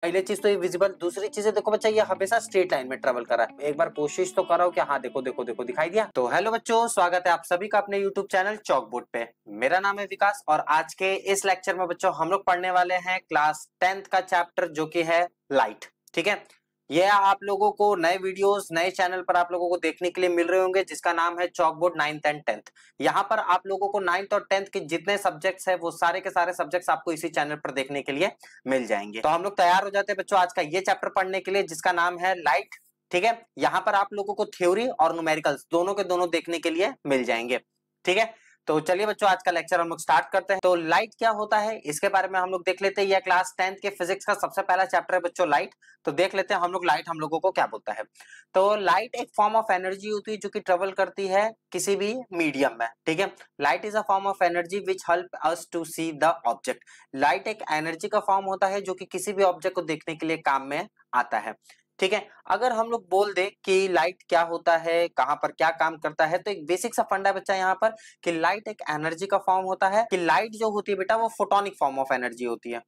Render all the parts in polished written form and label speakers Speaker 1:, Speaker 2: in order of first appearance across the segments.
Speaker 1: पहले चीज तो ये विजिबल, दूसरी चीज है देखो बच्चा ये हमेशा स्ट्रेट लाइन में ट्रेवल कर रहा है। एक बार कोशिश तो करो कि हाँ देखो देखो देखो दिखाई दिया। तो हेलो बच्चों, स्वागत है आप सभी का अपने यूट्यूब चैनल चॉक बोर्ड पे। मेरा नाम है विकास और आज के इस लेक्चर में बच्चों हम लोग पढ़ने वाले हैं क्लास 10th का चैप्टर जो कि है लाइट। ठीक है, ये आप लोगों को नए वीडियोस नए चैनल पर आप लोगों को देखने के लिए मिल रहे होंगे जिसका नाम है chalk board 9th and 10th। यहाँ पर आप लोगों को 9th और 10th के जितने सब्जेक्ट्स है वो सारे के सारे सब्जेक्ट्स आपको इसी चैनल पर देखने के लिए मिल जाएंगे। तो हम लोग तैयार हो जाते हैं बच्चों आज का ये चैप्टर पढ़ने के लिए जिसका नाम है लाइट। ठीक है, यहाँ पर आप लोगों को थ्योरी और न्यूमेरिकल्स दोनों के दोनों देखने के लिए मिल जाएंगे। ठीक है, तो चलिए बच्चों आज का लेक्चर हम लोग स्टार्ट करते हैं। तो लाइट क्या होता है इसके बारे में हम लोग देख लेते हैं। यह क्लास 10th के फिजिक्स का सबसे पहला चैप्टर है बच्चों लाइट। तो देख लेते हैं हम लोग लाइट हम लोगों को क्या बोलता है। तो लाइट एक फॉर्म ऑफ एनर्जी होती है जो कि ट्रेवल करती है किसी भी मीडियम में। ठीक है, light is a form of energy which help us to see the object. Light एक एनर्जी का फॉर्म होता है जो कि किसी भी ऑब्जेक्ट को देखने के लिए काम में आता है। ठीक है, अगर हम लोग बोल दे कि लाइट क्या होता है, कहां पर क्या काम करता है, तो एक बेसिक सा फंडा बच्चा यहाँ पर कि लाइट एक एनर्जी का फॉर्म होता है। कि लाइट जो होती है बेटा वो फोटोनिक फॉर्म ऑफ एनर्जी होती है।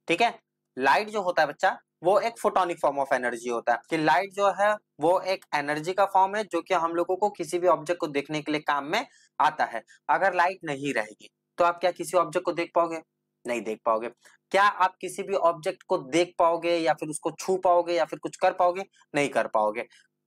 Speaker 1: ठीक है, लाइट जो होता है बच्चा वो एक फोटोनिक फॉर्म ऑफ एनर्जी होता है। कि लाइट जो है वो एक एनर्जी का फॉर्म है जो कि हम लोगों को किसी भी ऑब्जेक्ट को देखने के लिए काम में आता है। अगर लाइट नहीं रहेगी तो आप क्या किसी ऑब्जेक्ट को देख पाओगे? नहीं देख पाओगे। क्या आप किसी भी ऑब्जेक्ट को देख पाओगे या फिर उसको छू पाओगे या फिर कुछ कर पाओगे? नहीं कर पाओगे।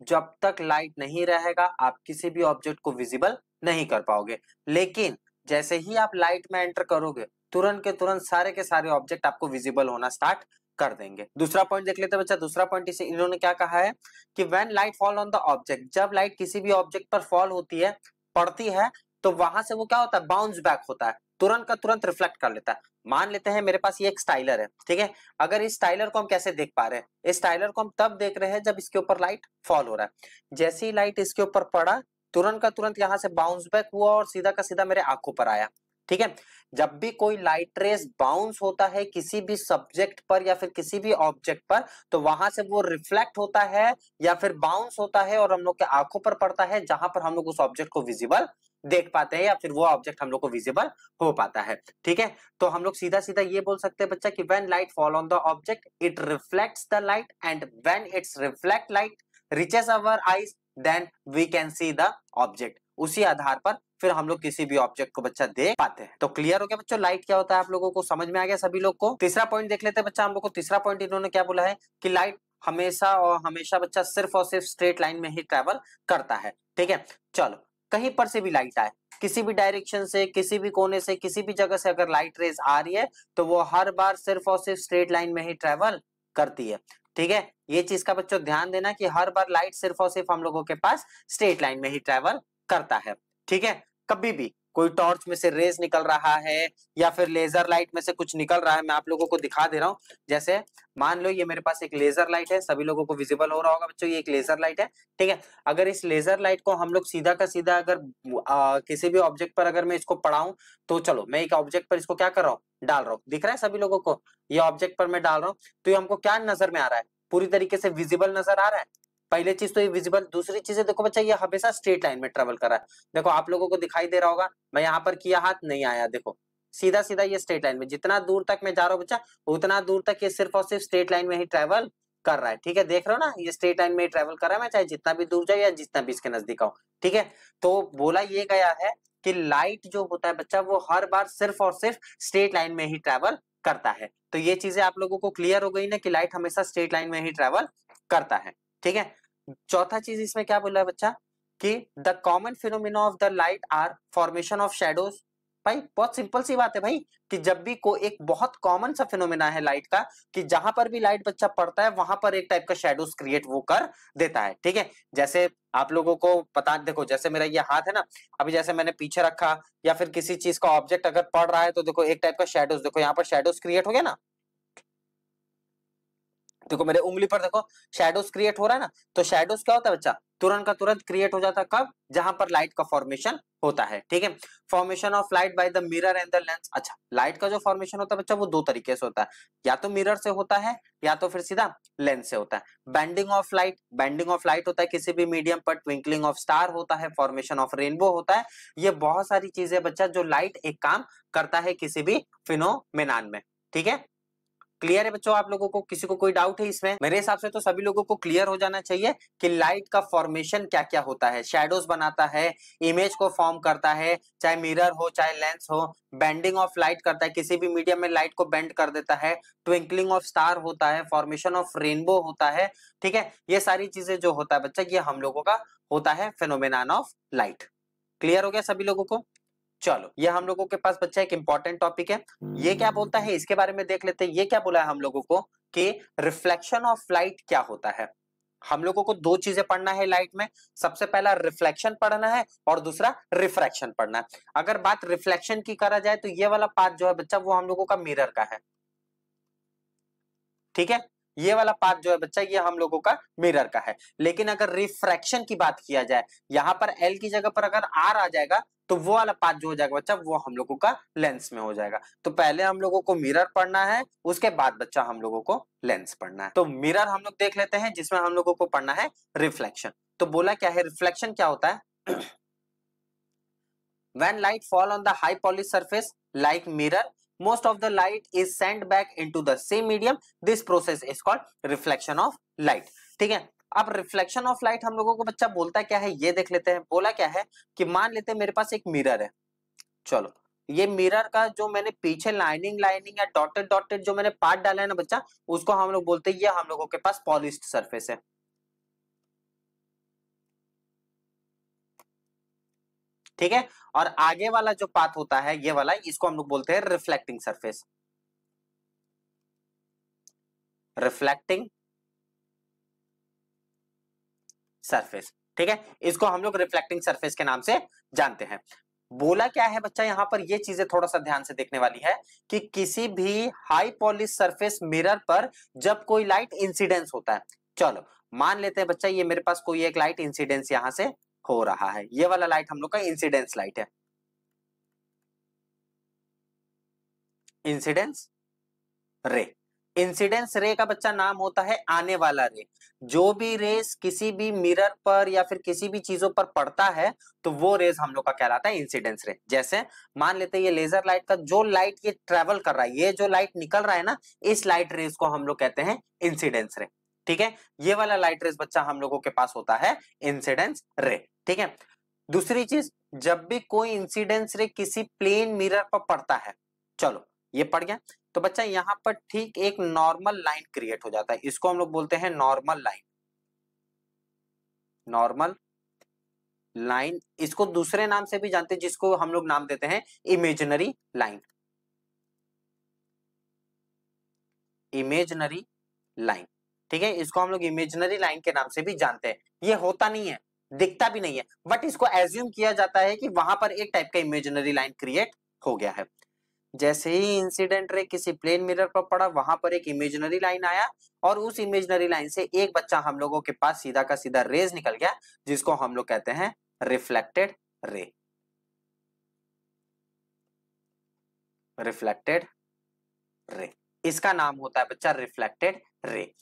Speaker 1: जब तक लाइट नहीं रहेगा आप किसी भी ऑब्जेक्ट को विजिबल नहीं कर पाओगे। लेकिन जैसे ही आप लाइट में एंटर करोगे तुरंत के तुरंत सारे के सारे ऑब्जेक्ट आपको विजिबल होना स्टार्ट कर देंगे। दूसरा पॉइंट देख लेते हैं बच्चा। दूसरा पॉइंट इसे इन्होंने क्या कहा है कि when light fall on the object, जब लाइट किसी भी ऑब्जेक्ट पर फॉल होती है, पड़ती है, तो वहां से वो क्या होता है? बाउंस बैक होता है, तुरंत का तुरंत रिफ्लेक्ट कर लेता है। मान लेते हैं मेरे पास ये एक स्टाइलर है। ठीक है, अगर इस स्टाइलर को हम कैसे देख पा रहे हैं? इस स्टाइलर को हम तब देख रहे हैं जब इसके ऊपर लाइट फॉल हो रहा है। जैसे ही लाइट इसके ऊपर पड़ा तुरंत का तुरंत यहां से बाउंस बैक हुआ और सीधा का सीधा मेरे आंखों पर आया। ठीक है, जब भी कोई लाइट रेस बाउंस होता है किसी भी सब्जेक्ट पर या फिर किसी भी ऑब्जेक्ट पर तो वहां से वो रिफ्लेक्ट होता है या फिर बाउंस होता है और हम लोग के आंखों पर पड़ता है जहां पर हम लोग उस ऑब्जेक्ट को विजिबल देख पाते हैं या फिर वो ऑब्जेक्ट हम लोग को विजिबल हो पाता है। ठीक है, तो हम लोग सीधा सीधा ये बोल सकते हैं बच्चा कि when light fall on the object it reflects the light and when its reflect light reaches our eyes then we can see the object. उसी आधार पर फिर हम लोग किसी भी ऑब्जेक्ट को बच्चा देख पाते हैं। तो क्लियर हो गया बच्चों लाइट क्या होता है? आप लोगों को समझ में आ गया सभी लोग को? तीसरा पॉइंट देख लेते हैं बच्चा हम लोग को। तीसरा पॉइंट इन्होंने क्या बोला है कि लाइट हमेशा और हमेशा बच्चा सिर्फ और सिर्फ स्ट्रेट लाइन में ही ट्रेवल करता है। ठीक है, चलो कहीं पर से भी लाइट आए, किसी भी डायरेक्शन से, किसी भी कोने से, किसी भी जगह से अगर लाइट रेज आ रही है तो वो हर बार सिर्फ और सिर्फ स्ट्रेट लाइन में ही ट्रेवल करती है। ठीक है, ये चीज का बच्चों ध्यान देना कि हर बार लाइट सिर्फ और सिर्फ हम लोगों के पास स्ट्रेट लाइन में ही ट्रेवल करता है। ठीक है, कभी भी कोई टॉर्च में से रेज निकल रहा है या फिर लेजर लाइट में से कुछ निकल रहा है, मैं आप लोगों को दिखा दे रहा हूं। जैसे मान लो ये मेरे पास एक लेजर लाइट है, सभी लोगों को विजिबल हो रहा होगा बच्चों, ये एक लेजर लाइट है। ठीक है, अगर इस लेजर लाइट को हम लोग सीधा का सीधा अगर किसी भी ऑब्जेक्ट पर अगर मैं इसको पढ़ाऊं तो चलो मैं एक ऑब्जेक्ट पर इसको क्या कर रहा हूं? डाल रहा हूं। दिख रहा है सभी लोगों को? ये ऑब्जेक्ट पर मैं डाल रहा हूं तो ये हमको क्या नजर में आ रहा है? पूरी तरीके से विजिबल नजर आ रहा है। पहले चीज तो ये विजिबल, दूसरी चीज है देखो बच्चा ये हमेशा स्ट्रेट लाइन में ट्रेवल कर रहा है। देखो आप लोगों को दिखाई दे रहा होगा, मैं यहाँ पर किया हाथ नहीं आया, देखो सीधा सीधा ये स्ट्रेट लाइन में जितना दूर तक मैं जा रहा हूँ बच्चा उतना दूर तक ये सिर्फ और सिर्फ स्ट्रेट लाइन में ही ट्रेवल कर रहा है। ठीक है, देख रहे हो ना ये स्ट्रेट लाइन में ही ट्रेवल कर रहा है, मैं चाहे जितना भी दूर जाए या जितना भी इसके नजदीक आऊं। ठीक है, तो बोला ये गया है कि लाइट जो होता है बच्चा वो हर बार सिर्फ और सिर्फ स्ट्रेट लाइन में ही ट्रेवल करता है। तो ये चीजें आप लोगों को क्लियर हो गई ना कि लाइट हमेशा स्ट्रेट लाइन में ही ट्रेवल करता है। ठीक है, चौथा चीज इसमें क्या बोला है बच्चा कि the common phenomena of the light are formation of shadows. भाई बहुत सिंपल सी बात है भाई कि जब भी कोई एक बहुत कॉमन सा फिनोमिना है लाइट का कि जहां पर भी लाइट बच्चा पड़ता है वहां पर एक टाइप का शैडोज क्रिएट वो कर देता है। ठीक है, जैसे आप लोगों को पता, देखो जैसे मेरा ये हाथ है ना, अभी जैसे मैंने पीछे रखा या फिर किसी चीज का ऑब्जेक्ट अगर पड़ रहा है तो देखो एक टाइप का शैडोज, देखो यहाँ पर शैडोज क्रिएट हो गया ना। देखो मेरे उंगली पर देखो शैडोज क्रिएट हो रहा है ना। तो शैडोज क्या होता है बच्चा? तुरंत का तुरंत क्रिएट हो जाता है कब? जहां पर लाइट का फॉर्मेशन होता है। ठीक है, formation of light by the mirror and the lens. अच्छा, लाइट का जो फॉर्मेशन होता है बच्चा वो दो तरीके से होता है, या तो मिरर से होता है या तो फिर सीधा लेंस से होता है। Bending of light, bending of light होता है किसी भी मीडियम पर, ट्विंकलिंग ऑफ स्टार होता है, फॉर्मेशन ऑफ रेनबो होता है। ये बहुत सारी चीजें बच्चा जो लाइट एक काम करता है किसी भी फिनोमेनन में। ठीक है, क्लियर है बच्चों आप लोगों को? किसी को कोई डाउट है इसमें? मेरे हिसाब से तो सभी लोगों को क्लियर हो जाना चाहिए कि लाइट का फॉर्मेशन क्या क्या होता है। शैडोज बनाता है, इमेज को फॉर्म करता है, चाहे मिरर हो चाहे लेंस हो, बेंडिंग ऑफ लाइट करता है, किसी भी मीडियम में लाइट को बेंड कर देता है, ट्विंकलिंग ऑफ स्टार होता है, फॉर्मेशन ऑफ रेनबो होता है। ठीक है, ये सारी चीजें जो होता है बच्चा, ये हम लोगों का होता है फेनोमेनन ऑफ लाइट। क्लियर हो गया सभी लोगों को? चलो, ये हम लोगों के पास बच्चा एक इंपॉर्टेंट टॉपिक है। ये क्या बोलता है इसके बारे में देख लेते हैं। ये क्या बोला है हम लोगों को कि रिफ्लेक्शन ऑफ लाइट क्या होता है। हम लोगों को दो चीजें पढ़ना है लाइट में। सबसे पहला रिफ्लेक्शन पढ़ना है और दूसरा रिफ्रैक्शन पढ़ना है। अगर बात रिफ्लेक्शन की करा जाए तो ये वाला पार्ट जो है बच्चा, वो हम लोगों का मिरर का है। ठीक है, ये वाला पार्ट जो है बच्चा, ये हम लोगों का मिरर का है। लेकिन अगर रिफ्रैक्शन की बात किया जाए, यहां पर एल की जगह पर अगर आर आ जाएगा तो वो वाला पार्ट जो हो जाएगा बच्चा, वो हम लोगों का लेंस में हो जाएगा। तो पहले हम लोगों को मिरर पढ़ना है, उसके बाद बच्चा हम लोगों को लेंस पढ़ना है। तो मिरर हम लोग देख लेते हैं, जिसमें हम लोगों को पढ़ना है रिफ्लेक्शन। तो बोला क्या है, रिफ्लेक्शन क्या होता है? When light fall on the high polished surface like mirror, most of the light is sent back into the same medium. This process is called reflection of light. ठीक है, अब रिफ्लेक्शन ऑफ लाइट हम लोगों को बच्चा बोलता क्या है, ये देख लेते हैं। बोला क्या है कि मान लेते हैं मेरे पास एक मिरर है। चलो, ये मिरर का जो मैंने पीछे लाइनिंग लाइनिंग या डॉटेड डॉटेड जो मैंने पार्ट डाला है ना बच्चा, उसको हम लोग बोलते हैं ये हम लोगों के पास पॉलिश्ड सरफेस है। ठीक है, और आगे वाला जो पाथ होता है ये वाला, इसको हम लोग बोलते हैं रिफ्लेक्टिंग सरफेस। रिफ्लेक्टिंग सरफेस, ठीक है, इसको हम लोग रिफ्लेक्टिंग सरफेस के नाम से जानते हैं। बोला क्या है बच्चा, यहां पर ये चीजें थोड़ा सा ध्यान से देखने वाली है कि किसी भी हाई पॉलिश सरफेस मिरर पर जब कोई लाइट इंसिडेंस होता है। चलो, मान लेते हैं बच्चा, ये मेरे पास कोई एक लाइट इंसिडेंस यहां से हो रहा है। ये वाला लाइट हम लोग का इंसिडेंस लाइट है। इंसिडेंस रे, इंसिडेंस रे का बच्चा नाम होता है आने वाला रे। जो भी रेस किसी भी मिरर पर या फिर किसी भी चीजों पर पड़ता है तो वो रेस हम लोग का कहलाता है इंसिडेंस रे। जैसे मान लेते हैं ये लेजर लाइट का जो लाइट ये ट्रेवल कर रहा है, ये जो लाइट निकल रहा है ना, इस लाइट रेस को हम लोग कहते हैं इंसिडेंस रे। ठीक है, ये वाला लाइट रेस बच्चा हम लोगों के पास होता है इंसिडेंस रे। ठीक है, दूसरी चीज, जब भी कोई इंसिडेंस रे किसी प्लेन मिरर पर पड़ता है, चलो ये पड़ गया, तो बच्चा यहां पर ठीक एक नॉर्मल लाइन क्रिएट हो जाता है। इसको हम लोग बोलते हैं नॉर्मल लाइन। नॉर्मल लाइन, इसको दूसरे नाम से भी जानते हैं, जिसको हम लोग नाम देते हैं इमेजिनरी लाइन। इमेजिनरी लाइन, ठीक है, इसको हम लोग इमेजिनरी लाइन के नाम से भी जानते हैं। ये होता नहीं है, दिखता भी नहीं है, बट इसको एज्यूम किया जाता है कि वहां पर एक टाइप का इमेजिनरी लाइन क्रिएट हो गया है। जैसे ही इंसिडेंट रे किसी प्लेन मिरर पर पड़ा, वहां पर एक इमेजिनरी लाइन आया और उस इमेजिनरी लाइन से एक बच्चा हम लोगों के पास सीधा का सीधा रेज निकल गया, जिसको हम लोग कहते हैं रिफ्लेक्टेड रे। रिफ्लेक्टेड रे, इसका नाम होता है बच्चा रिफ्लेक्टेड रे।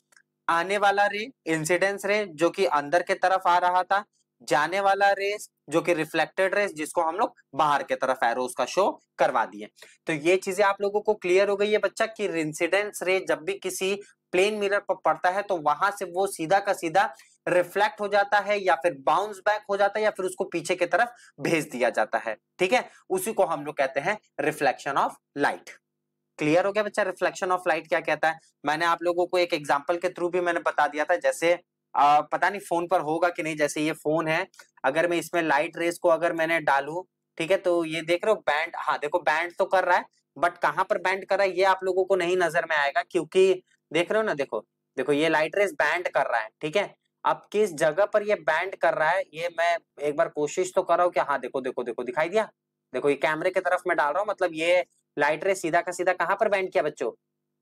Speaker 1: आने वाला रे इंसिडेंस रे जो कि अंदर के तरफ आ रहा था, जाने वाला रेस जो कि रिफ्लेक्टेड रेस जिसको हम लोग बाहर के तरफ एरोस का शो करवा दिए। तो ये चीजें आप लोगों को क्लियर हो गई है बच्चा कि इंसिडेंस रे जब भी किसी प्लेन मिरर पर पड़ता है तो वहां से वो सीधा का सीधा रिफ्लेक्ट हो जाता है या फिर बाउंस बैक हो जाता है या फिर उसको पीछे की तरफ भेज दिया जाता है। ठीक है, उसी को हम लोग कहते हैं रिफ्लेक्शन ऑफ लाइट। क्लियर हो गया बच्चा रिफ्लेक्शन ऑफ लाइट क्या कहता है? मैंने आप लोगों को एक एग्जांपल के थ्रू भी मैंने बता दिया था। जैसे पता नहीं फोन पर होगा कि नहीं, जैसे ये फोन है, अगर मैं इसमें लाइट रेस को अगर मैंने डालू, ठीक है, तो ये देख रहे हो बैंड, हाँ देखो बैंड तो कर रहा है, बट कहां पर बैंड कर रहा है ये आप लोगों को नहीं नजर में आएगा, क्योंकि देख रहे हो ना, देखो देखो ये लाइट रेस बैंड कर रहा है। ठीक है, अब किस जगह पर ये बैंड कर रहा है, ये मैं एक बार कोशिश तो कर रहा हूँ कि हाँ देखो देखो देखो दिखाई दिया। देखो ये कैमरे की तरफ मैं डाल रहा हूँ, मतलब ये लाइट रे सीधा का सीधा कहां पर बैंड किया बच्चों,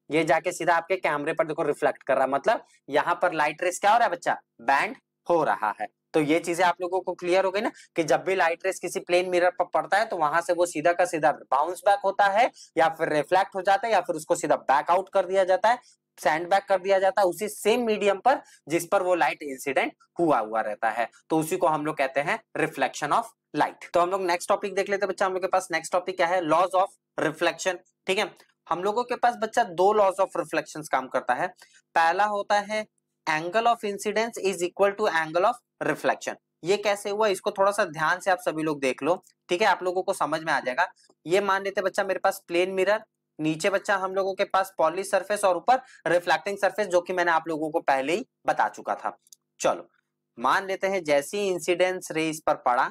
Speaker 1: ये जाके सीधा आपके कैमरे पर देखो रिफ्लेक्ट कर रहा है, मतलब यहाँ पर लाइट रेस क्या हो रहा है बच्चा, बैंड हो रहा है। तो ये चीजें आप लोगों को क्लियर हो गई ना कि जब भी लाइट रेस किसी प्लेन मिरर पर पड़ता है तो वहां से वो सीधा का सीधा बाउंस बैक होता है या फिर रिफ्लेक्ट हो जाता है या फिर उसको सीधा बैक आउट कर दिया जाता है, सैंड बैक कर दिया जाता है उसी सेम मीडियम पर जिस पर वो लाइट इंसिडेंट हुआ हुआ रहता है। तो उसी को हम लोग कहते हैं रिफ्लेक्शन ऑफ लाइट। तो हम लोग नेक्स्ट टॉपिक देख लेते हैं बच्चा। हम लोग के पास नेक्स्ट टॉपिक क्या है, लॉज ऑफ रिफ्लेक्शन। ठीक है, हम लोगों के पास बच्चा दो लॉज ऑफ रिफ्लेक्शन काम करता है। पहला होता है angle of incidence is equal to angle of reflection. ये कैसे हुआ, इसको थोड़ा सा ध्यान से आप सभी लोग देख लो, ठीक है, आप लोगों को समझ में आ जाएगा। ये मान लेते बच्चा मेरे पास प्लेन मिरर, नीचे बच्चा हम लोगों के पास पॉलिश सरफेस और ऊपर रिफ्लेक्टिंग सरफेस, जो कि मैंने आप लोगों को पहले ही बता चुका था। चलो मान लेते हैं जैसे ही इंसिडेंस रे इस पर पड़ा,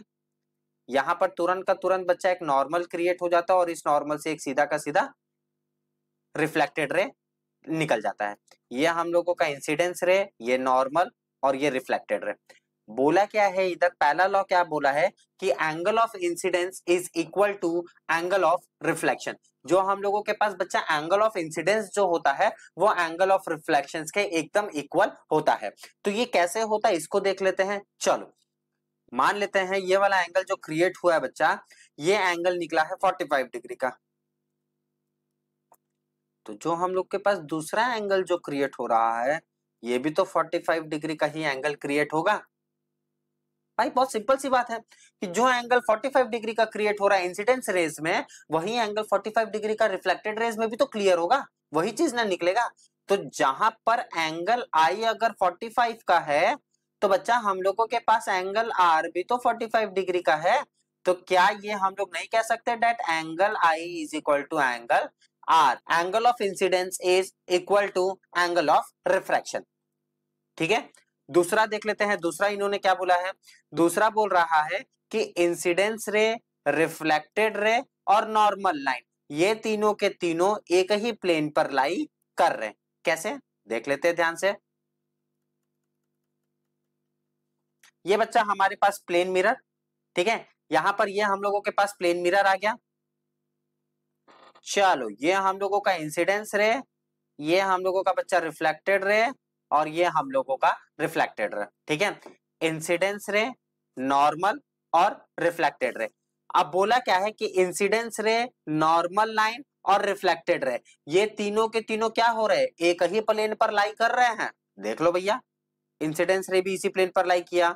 Speaker 1: यहां पर तुरंत का तुरंत बच्चा एक नॉर्मल क्रिएट हो जाता है और इस नॉर्मल से एक सीधा का सीधा रिफ्लेक्टेड रे निकल जाता है। ये हम लोगों का इंसिडेंस रे, ये नॉर्मल और ये रिफ्लेक्टेड रे। बोला क्या है इधर, पहला लॉ क्या बोला है कि angle of incidence is equal to angle of reflection. जो हम लोगों के पास बच्चा एंगल ऑफ इंसिडेंस जो होता है वो एंगल ऑफ रिफ्लेक्शन के एकदम इक्वल होता है। तो ये कैसे होता है इसको देख लेते हैं। चलो मान लेते हैं ये वाला एंगल जो क्रिएट हुआ है बच्चा, ये एंगल निकला है 45 डिग्री का। तो जो हम लोग के पास दूसरा एंगल जो क्रिएट हो रहा है, ये भी तो 45 डिग्री का ही एंगल क्रिएट होगा। भाई बहुत सिंपल सी बात है कि जो एंगल 45 डिग्री का क्रिएट हो रहा है इंसिडेंस रेज में, वही एंगल 45 डिग्री का रिफ्लेक्टेड रेज में भी तो क्लियर होगा, वही चीज ना निकलेगा। तो जहां पर एंगल आई अगर 45 का है, तो बच्चा हम लोगों के पास एंगल आर भी तो 45 डिग्री का है। तो क्या ये हम लोग नहीं कह सकते that angle i is equal to angle r, angle of incidence is equal to angle of refraction. ठीक है, दूसरा देख लेते हैं, दूसरा इन्होंने क्या बोला है। दूसरा बोल रहा है कि इंसिडेंस रे, रिफ्लेक्टेड रे और नॉर्मल लाइन, ये तीनों के तीनों एक ही प्लेन पर लाई कर रहे हैं। कैसे देख लेते हैं ध्यान से। ये बच्चा हमारे पास प्लेन मिरर, ठीक है, यहां पर ये हम लोगों के पास प्लेन मिरर आ गया। चलो ये हम लोगों का इंसिडेंस रे, ये हम लोगों का बच्चा रिफ्लेक्टेड रे और ये हम लोगों का रिफ्लेक्टेड रे। ठीक है, इंसिडेंस रे, नॉर्मल और रिफ्लेक्टेड रे। अब बोला क्या है कि इंसिडेंस रे, नॉर्मल लाइन और रिफ्लेक्टेड रे, ये तीनों के तीनों क्या हो रहे हैं, एक ही प्लेन पर लाई कर रहे हैं। देख लो भैया, इंसिडेंस रे भी इसी प्लेन पर लाई किया,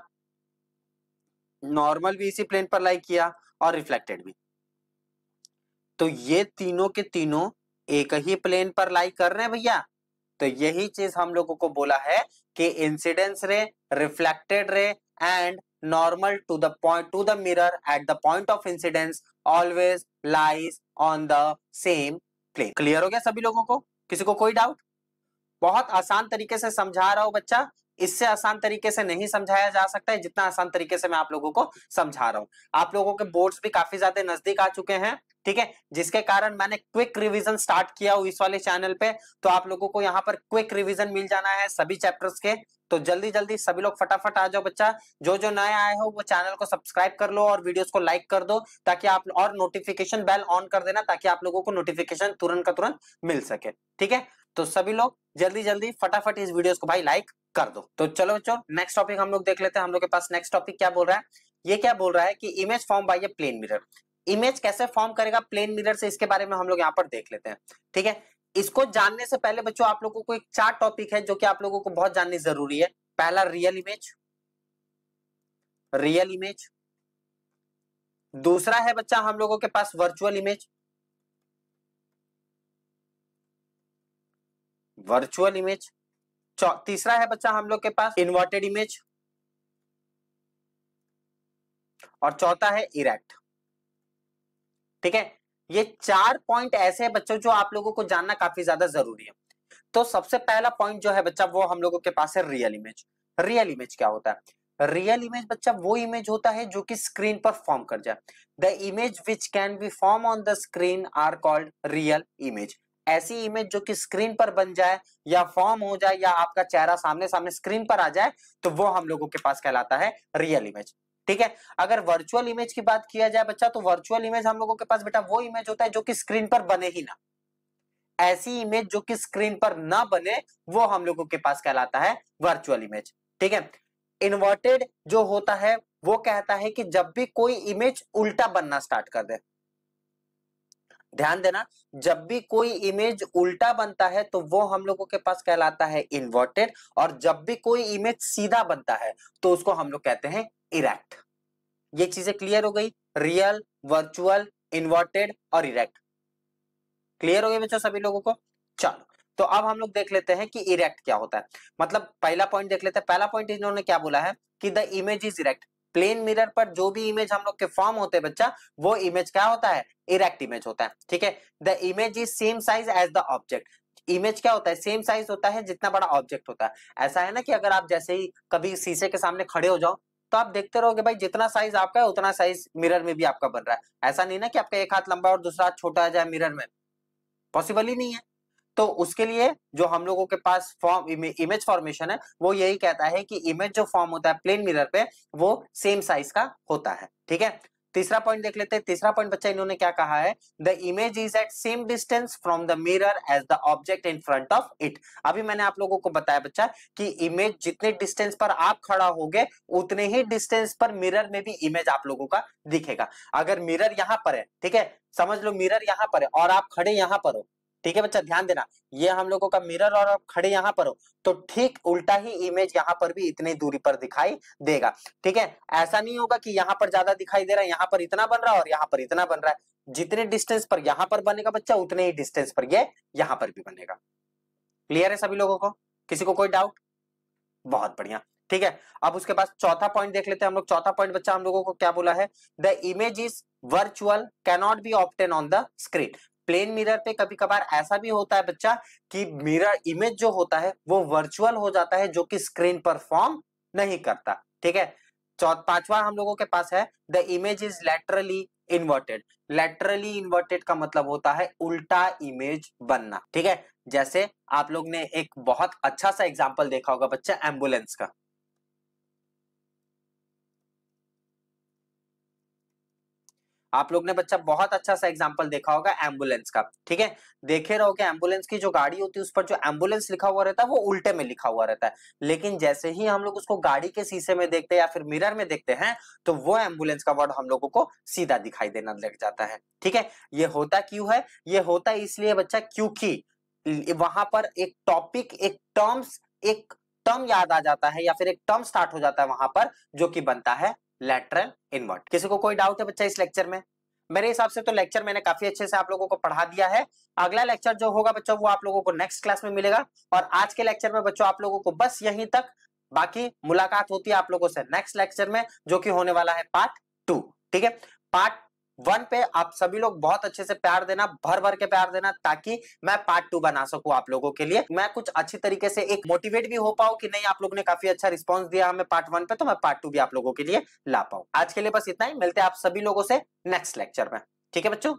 Speaker 1: नॉर्मल भी इसी प्लेन पर लाई किया और रिफ्लेक्टेड भी। तो ये तीनों के तीनों एक ही प्लेन पर लाई कर रहे हैं भैया। तो यही चीज हम लोगों को बोला है कि incidence ray, reflected ray and normal to the point to the mirror at the point of incidence always lies on the same plane. Clear हो गया सभी लोगों को, किसी को कोई डाउट? बहुत आसान तरीके से समझा रहा हूं बच्चा, इससे आसान तरीके से नहीं समझाया जा सकता है जितना आसान तरीके से मैं आप लोगों को समझा रहा हूं। आप लोगों के बोर्ड्स भी काफी ज्यादा नजदीक आ चुके हैं, ठीक है, जिसके कारण मैंने क्विक रिवीजन स्टार्ट किया हूं इस वाले चैनल पे। तो आप लोगों को यहाँ पर क्विक रिवीजन मिल जाना है सभी चैप्टर्स के। तो जल्दी जल्दी सभी लोग फटाफट आ जाओ बच्चा, जो जो नए आए हो वो चैनल को सब्सक्राइब कर लो और वीडियोस को लाइक कर दो, ताकि आप, और नोटिफिकेशन बेल ऑन कर देना ताकि आप लोगों को नोटिफिकेशन तुरंत का तुरंत मिल सके। ठीक है, तो सभी लोग जल्दी जल्दी फटाफट इस वीडियोस को भाई लाइक कर दो। तो चलो बच्चों नेक्स्ट टॉपिक हम लोग देख लेते हैं। हम लोग के पास नेक्स्ट टॉपिक क्या बोल रहा है, ये क्या बोल रहा है कि image form by a plane mirror. Image कैसे फॉर्म करेगा प्लेन मिरर से, इसके बारे में हम लोग यहाँ पर देख लेते हैं। ठीक है, इसको जानने से पहले बच्चों आप लोगों को एक 4 टॉपिक है जो कि आप लोगों को बहुत जाननी जरूरी है। पहला रियल इमेज, रियल इमेज। दूसरा है बच्चा हम लोगों के पास वर्चुअल इमेज, वर्चुअल इमेज। तीसरा है बच्चा हम लोग के पास इन्वर्टेड इमेज और चौथा है इरेक्ट। ठीक है, ये 4 पॉइंट ऐसे हैं बच्चों जो आप लोगों को जानना काफी ज्यादा जरूरी है। तो सबसे पहला पॉइंट जो है बच्चा वो हम लोगों के पास है रियल इमेज। रियल इमेज क्या होता है? रियल इमेज बच्चा वो इमेज होता है जो कि स्क्रीन पर फॉर्म कर जाए। The image which can be form on the screen are called real image. ऐसी इमेज जो कि स्क्रीन पर बन जाए या फॉर्म हो जाए या आपका चेहरा सामने सामने स्क्रीन पर आ जाए, तो वो हम लोगों के पास कहलाता है रियल इमेज। ठीक है, अगर वर्चुअल इमेज की बात किया जाए बच्चा, तो वर्चुअल इमेज हम लोगों के पास बेटा वो इमेज होता है जो कि स्क्रीन पर बने ही ना। ऐसी इमेज जो कि स्क्रीन पर ना बने वो हम लोगों के पास कहलाता है वर्चुअल इमेज। ठीक है, इन्वर्टेड जो होता है वो कहता है कि जब भी कोई इमेज उल्टा बनना स्टार्ट कर दे, ध्यान देना, जब भी कोई इमेज उल्टा बनता है तो वो हम लोगों के पास कहलाता है इन्वर्टेड, और जब भी कोई इमेज सीधा बनता है तो उसको हम लोग कहते हैं इरेक्ट। ये चीजें क्लियर हो गई, रियल, वर्चुअल, इन्वर्टेड और इरेक्ट। क्लियर हो गया बच्चों सभी लोगों को? चलो, तो अब हम लोग देख लेते हैं कि इरेक्ट क्या होता है। मतलब पहला पॉइंट देख लेते हैं। पहला पॉइंट इन्होंने क्या बोला है कि the image is erect. Plane mirror पर जो भी इमेज हम लोग के फॉर्म होते हैं बच्चा, वो इमेज क्या होता है? इरेक्ट इमेज होता है। ठीक है, the image is same size as the object. Image क्या होता है? सेम साइज होता है जितना बड़ा ऑब्जेक्ट होता है। ऐसा है ना कि अगर आप जैसे ही कभी शीशे के सामने खड़े हो जाओ, तो आप देखते रहोगे भाई जितना साइज आपका है उतना साइज मिरर में भी आपका बन रहा है। ऐसा नहीं ना कि आपका एक हाथ लंबा और दूसरा हाथ छोटा आ जाए मिरर में, पॉसिबल ही नहीं है। तो उसके लिए जो हम लोगों के पास फॉर्म इमेज फॉर्मेशन है, वो यही कहता है कि इमेज जो फॉर्म होता है प्लेन मिरर पे, वो सेम साइज का होता है। ठीक है, तीसरा पॉइंट देख लेते हैं। तीसरा पॉइंट बच्चा इन्होंने क्या कहा है? The image is at same distance from the mirror as the object in front of it. अभी मैंने आप लोगों को बताया बच्चा कि इमेज जितने डिस्टेंस पर आप खड़ा होगे, उतने ही डिस्टेंस पर मिरर में भी इमेज आप लोगों का दिखेगा। अगर मिरर यहां पर है, ठीक है, समझ लो मिरर यहां पर है और आप खड़े यहां पर हो, ठीक है बच्चा ध्यान देना, ये हम लोगों का मिरर और आप खड़े यहां पर हो, तो ठीक उल्टा ही इमेज यहां पर भी इतनी दूरी पर दिखाई देगा। ठीक है, ऐसा नहीं होगा कि यहां पर ज्यादा दिखाई दे रहा है, यहां पर इतना बन रहा है और यहां पर इतना बन रहा है। जितने डिस्टेंस पर यहां पर बनेगा बच्चा, उतने ही डिस्टेंस पर ये यहां पर भी बनेगा। क्लियर है सभी लोगों को? किसी को कोई डाउट? बहुत बढ़िया। ठीक है, अब उसके बाद चौथा पॉइंट देख लेते हैं हम लोग। चौथा पॉइंट बच्चा हम लोगों को क्या बोला है? The image is virtual, cannot be obtain on the screen. Plane mirror पे कभी कभार ऐसा भी होता है बच्चा कि मिरर इमेज जो होता है वो वर्चुअल हो जाता है, जो कि स्क्रीन पर फॉर्म नहीं करता। ठीक है, पांचवा हम लोगों के पास है the image is laterally inverted. Laterally inverted का मतलब होता है उल्टा इमेज बनना। ठीक है, जैसे आप लोग ने एक बहुत अच्छा सा एग्जांपल देखा होगा बच्चा एम्बुलेंस का। आप लोग ने बच्चा बहुत अच्छा सा एग्जांपल देखा होगा एम्बुलेंस का। ठीक है, देखे रहोगे एम्बुलेंस की जो गाड़ी होती है उस पर जो एम्बुलेंस लिखा हुआ रहता है वो उल्टे में लिखा हुआ रहता है, लेकिन जैसे ही हम लोग उसको गाड़ी के शीशे में देखते हैं या फिर मिरर में देखते हैं, तो वो एम्बुलेंस का वर्ड हम लोगों को सीधा दिखाई देना लग जाता है। ठीक है, ये होता क्यों है? ये होता इसलिए बच्चा क्योंकि वहां पर एक टॉपिक, एक टर्म्स, एक टर्म याद आ जाता है या फिर एक टर्म स्टार्ट हो जाता है वहां पर, जो कि बनता है लैटरल इन्वर्ट। किसी को कोई डाउट है बच्चा इस लेक्चर में? मेरे हिसाब से तो लेक्चर मैंने काफी अच्छे से आप लोगों को पढ़ा दिया है। अगला लेक्चर जो होगा बच्चों वो आप लोगों को नेक्स्ट क्लास में मिलेगा। और आज के लेक्चर में बच्चों आप लोगों को बस यहीं तक, बाकी मुलाकात होती है आप लोगों से नेक्स्ट लेक्चर में, जो कि होने वाला है पार्ट 2। ठीक है, पार्ट 1 पे आप सभी लोग बहुत अच्छे से प्यार देना, भर भर के प्यार देना, ताकि मैं पार्ट 2 बना सकूं आप लोगों के लिए। मैं कुछ अच्छी तरीके से एक मोटिवेट भी हो पाऊं कि नहीं आप लोगों ने काफी अच्छा रिस्पांस दिया हमें पार्ट 1 पे, तो मैं पार्ट 2 भी आप लोगों के लिए ला पाऊं। आज के लिए बस इतना ही, मिलते हैं आप सभी लोगों से नेक्स्ट लेक्चर में। ठीक है बच्चों।